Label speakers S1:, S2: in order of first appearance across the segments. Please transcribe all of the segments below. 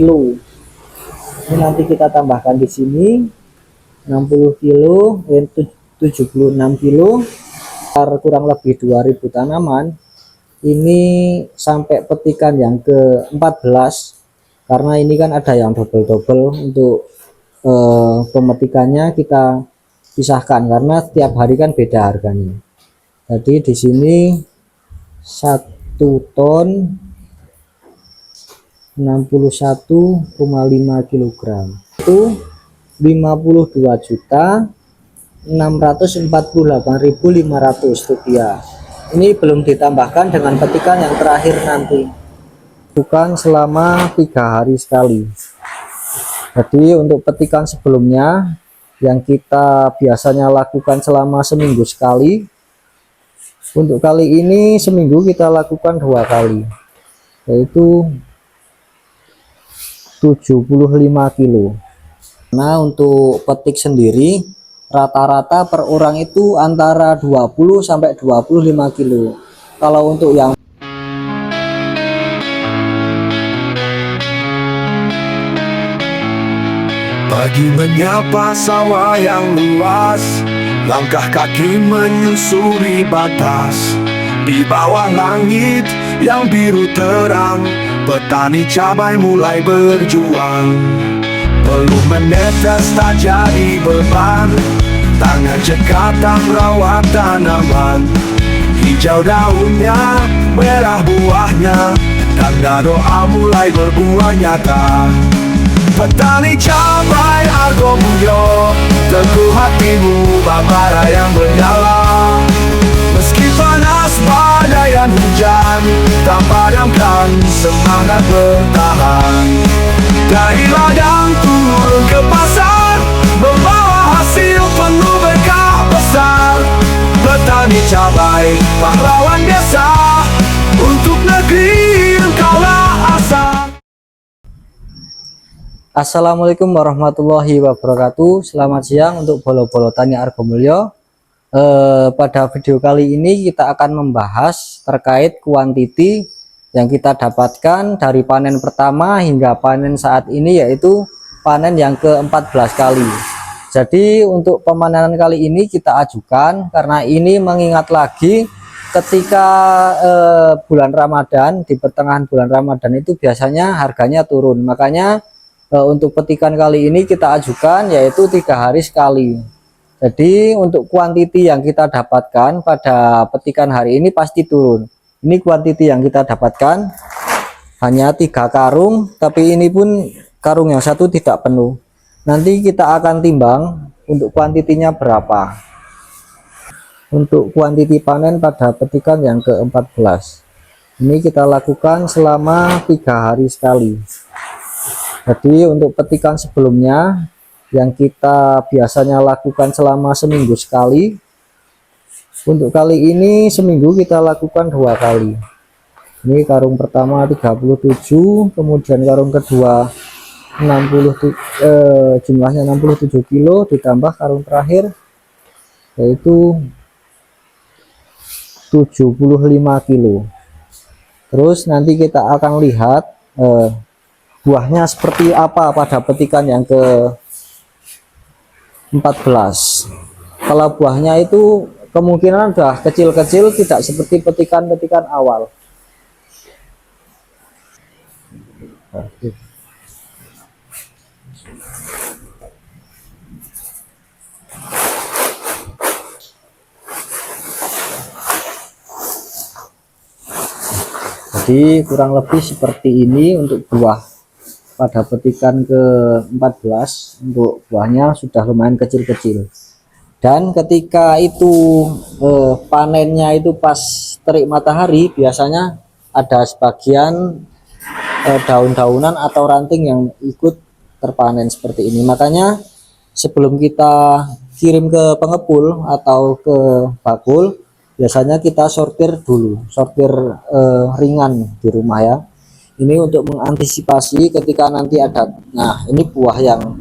S1: kilo. Ini nanti kita tambahkan di sini 60 kilo, 76 kilo, kurang lebih 2000 tanaman. Ini sampai petikan yang ke-14, karena ini kan ada yang double-double. Untuk pemetikannya kita pisahkan karena setiap hari kan beda harganya. Jadi di sini 1 ton 61,5 kg itu 52.648.500 rupiah. Ini belum ditambahkan dengan petikan yang terakhir nanti, bukan selama 3 hari sekali. Jadi untuk petikan sebelumnya yang kita biasanya lakukan selama seminggu sekali, untuk kali ini seminggu kita lakukan 2 kali, yaitu 75 kilo. Nah, untuk petik sendiri rata-rata per orang itu antara 20 sampai 25 kilo. Kalau untuk yang
S2: pagi menyapa sawah yang luas, langkah kaki menyusuri batas. Di bawah langit yang biru terang, petani cabai mulai berjuang. Peluh menetes tak jadi beban, tangan cekatan rawat tanaman. Hijau daunnya, merah buahnya, tanda doa mulai berbuah nyata. Petani cabai Argo Mulyo, teguh hatimu babara yang bernyala. Meski panas badai dan hujan, tak padamkan semangat bertahan. Dari ladang turun ke pasar, membawa hasil penuh berkah besar. Petani cabai, pahlawan desa, untuk negeri engkaulah asa.
S1: Assalamualaikum warahmatullahi wabarakatuh. Selamat siang untuk bolo-bolo tani Argo Mulyo. Pada video kali ini kita akan membahas terkait kuantiti yang kita dapatkan dari panen pertama hingga panen saat ini, yaitu panen yang ke-14 kali. Jadi untuk pemanenan kali ini kita ajukan karena ini mengingat lagi ketika bulan Ramadan, di pertengahan bulan Ramadan itu biasanya harganya turun. Makanya untuk petikan kali ini kita ajukan yaitu 3 hari sekali. Jadi untuk kuantiti yang kita dapatkan pada petikan hari ini pasti turun. Ini kuantiti yang kita dapatkan hanya 3 karung, tapi ini pun karung yang satu tidak penuh. Nanti kita akan timbang untuk kuantitinya berapa. Untuk kuantiti panen pada petikan yang ke-14 ini kita lakukan selama 3 hari sekali. Jadi untuk petikan sebelumnya yang kita biasanya lakukan selama seminggu sekali, untuk kali ini seminggu kita lakukan 2 kali. Ini karung pertama 37, kemudian karung kedua 60, jumlahnya 67 kilo, ditambah karung terakhir yaitu 75 kilo. Terus nanti kita akan lihat buahnya seperti apa pada petikan yang ke-14. Kalau buahnya itu kemungkinan sudah kecil-kecil, tidak seperti petikan-petikan awal. Jadi kurang lebih seperti ini untuk buah pada petikan ke-14. Untuk buahnya sudah lumayan kecil-kecil. Dan ketika itu panennya itu pas terik matahari, biasanya ada sebagian daun-daunan atau ranting yang ikut terpanen seperti ini. Makanya sebelum kita kirim ke pengepul atau ke bakul, biasanya kita sortir dulu, sortir ringan di rumah ya. Ini untuk mengantisipasi ketika nanti ada, nah ini buah yang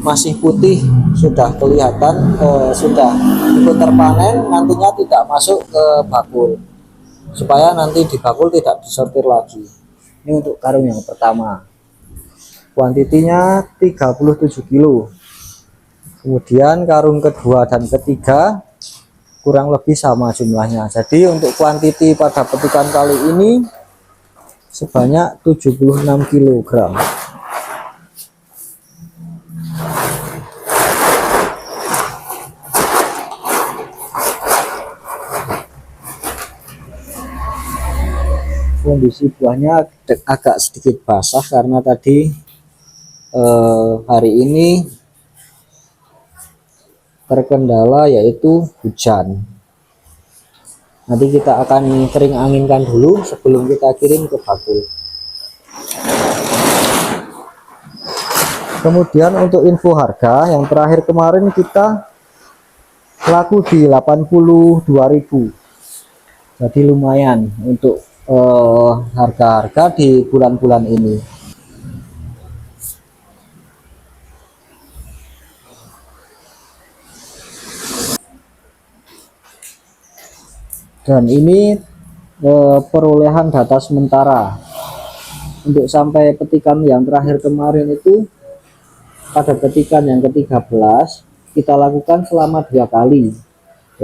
S1: masih putih sudah kelihatan sudah ikut terpanen, nantinya tidak masuk ke bakul, supaya nanti di bakul tidak disortir lagi. Ini untuk karung yang pertama. kuantitinya 37 kilo. Kemudian karung kedua dan ketiga kurang lebih sama jumlahnya. Jadi untuk kuantiti pada petikan kali ini sebanyak 76 kg. Kondisi buahnya agak sedikit basah karena tadi hari ini terkendala yaitu hujan. Nanti kita akan kering anginkan dulu sebelum kita kirim ke bakul. Kemudian untuk info harga yang terakhir kemarin kita laku di 82.000. Jadi lumayan untuk harga-harga di bulan-bulan ini. Dan ini perolehan data sementara untuk sampai petikan yang terakhir kemarin itu. Pada petikan yang ke-13 kita lakukan selama 2 kali,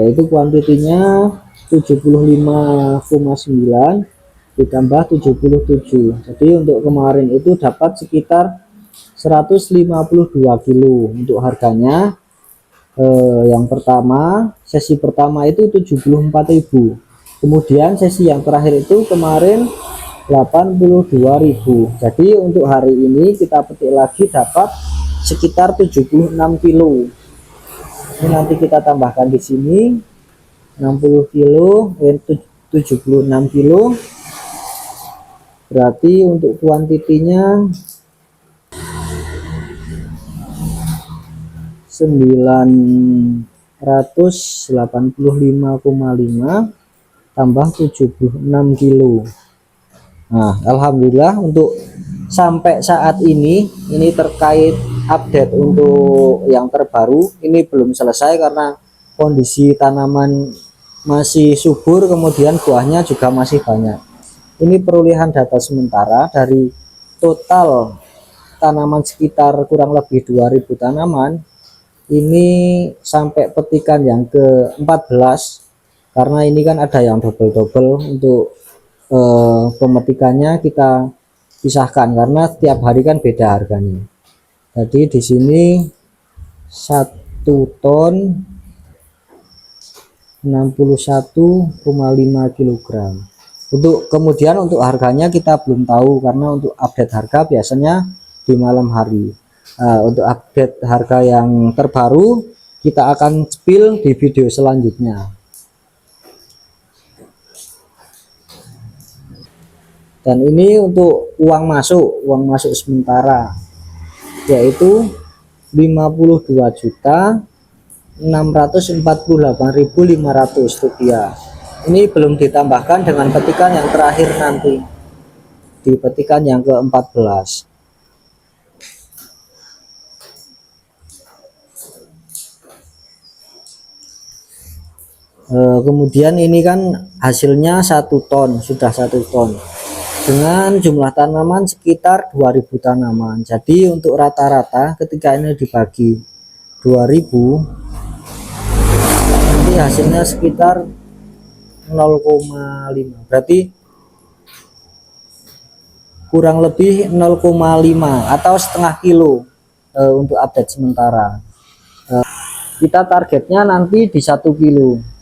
S1: yaitu kuantitinya 75,9 ditambah 77. Jadi untuk kemarin itu dapat sekitar 152 kilo. Untuk harganya yang pertama, sesi pertama itu 74.000. Kemudian sesi yang terakhir itu kemarin 82.000. Jadi untuk hari ini kita petik lagi dapat sekitar 76 kilo. Ini nanti kita tambahkan di sini 60 kilo, 76 kilo. Berarti untuk kuantitinya 985,5 tambah 76 kilo. Nah, alhamdulillah untuk sampai saat ini terkait update untuk yang terbaru ini belum selesai karena kondisi tanaman masih subur, kemudian buahnya juga masih banyak. Ini perolehan data sementara dari total tanaman sekitar kurang lebih 2000 tanaman. Ini sampai petikan yang ke-14 karena ini kan ada yang double-double. Untuk pemetikannya kita pisahkan karena setiap hari kan beda harganya. Jadi di sini 1 ton 61,5 kg. Untuk kemudian untuk harganya kita belum tahu karena untuk update harga biasanya di malam hari. Untuk update harga yang terbaru kita akan spill di video selanjutnya. Dan ini untuk uang masuk sementara yaitu 52.648.500 rupiah. Ini belum ditambahkan dengan petikan yang terakhir nanti di petikan yang ke-14. Kemudian ini kan hasilnya 1 ton, sudah 1 ton dengan jumlah tanaman sekitar 2000 tanaman. Jadi untuk rata-rata ketika ini dibagi 2000 nanti hasilnya sekitar 0,5, berarti kurang lebih 0,5 atau setengah kilo. Untuk update sementara kita targetnya nanti di 1 kilo.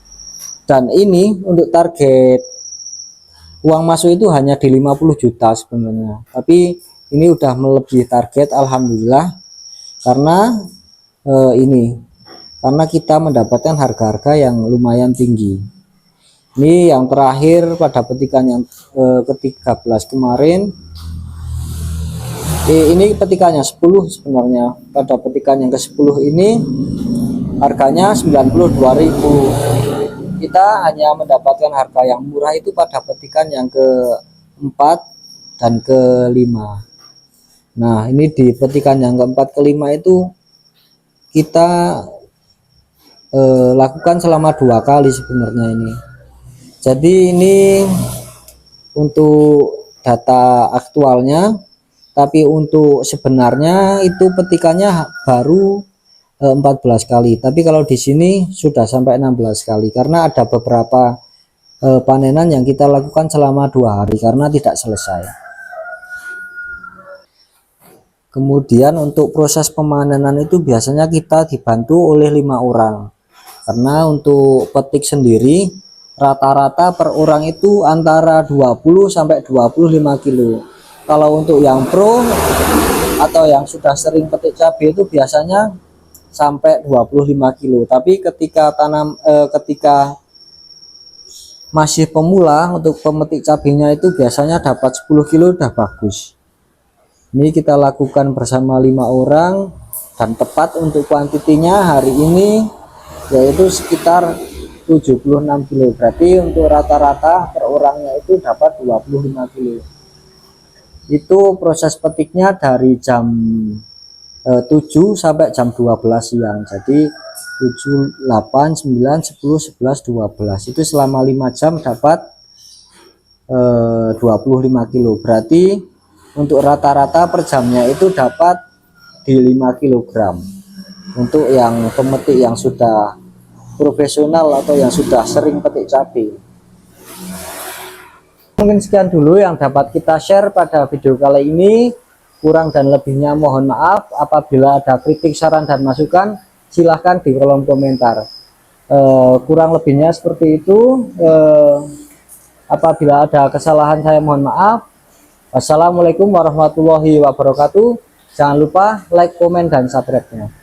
S1: Dan ini untuk target uang masuk itu hanya di 50 juta sebenarnya, tapi ini udah melebihi target alhamdulillah karena karena kita mendapatkan harga-harga yang lumayan tinggi. Ini yang terakhir pada petikan yang ke-13 kemarin. Ini petikannya 10 sebenarnya. Pada petikan yang ke-10 ini harganya 92.000. Kita hanya mendapatkan harga yang murah itu pada petikan yang ke-4 dan ke-5. Nah, ini di petikan yang ke-4 ke-5 itu kita lakukan selama 2 kali sebenarnya ini. Jadi ini untuk data aktualnya tapi untuk sebenarnya itu petikannya baru 14 kali, tapi kalau di sini sudah sampai 16 kali karena ada beberapa panenan yang kita lakukan selama 2 hari karena tidak selesai. Kemudian untuk proses pemanenan itu biasanya kita dibantu oleh 5 orang, karena untuk petik sendiri rata-rata per orang itu antara 20 sampai 25 kilo. Kalau untuk yang pro atau yang sudah sering petik cabai itu biasanya sampai 25 kilo, tapi ketika ketika masih pemula untuk pemetik cabainya itu biasanya dapat 10 kilo udah bagus. Ini kita lakukan bersama 5 orang dan tepat untuk kuantitinya hari ini yaitu sekitar 76 kilo, berarti untuk rata-rata per orangnya itu dapat 25 kilo. Itu proses petiknya dari jam 7 sampai jam 12 siang, jadi 7, 8, 9, 10, 11, 12 itu selama 5 jam dapat 25 kilo, berarti untuk rata-rata per jamnya itu dapat di 5 kg untuk yang pemetik yang sudah profesional atau yang sudah sering petik cabai. Mungkin sekian dulu yang dapat kita share pada video kali ini. Kurang dan lebihnya mohon maaf. Apabila ada kritik, saran, dan masukan silahkan di kolom komentar. Kurang lebihnya seperti itu. Apabila ada kesalahan saya mohon maaf. Wassalamualaikum warahmatullahi wabarakatuh. Jangan lupa like, komen, dan subscribe-nya.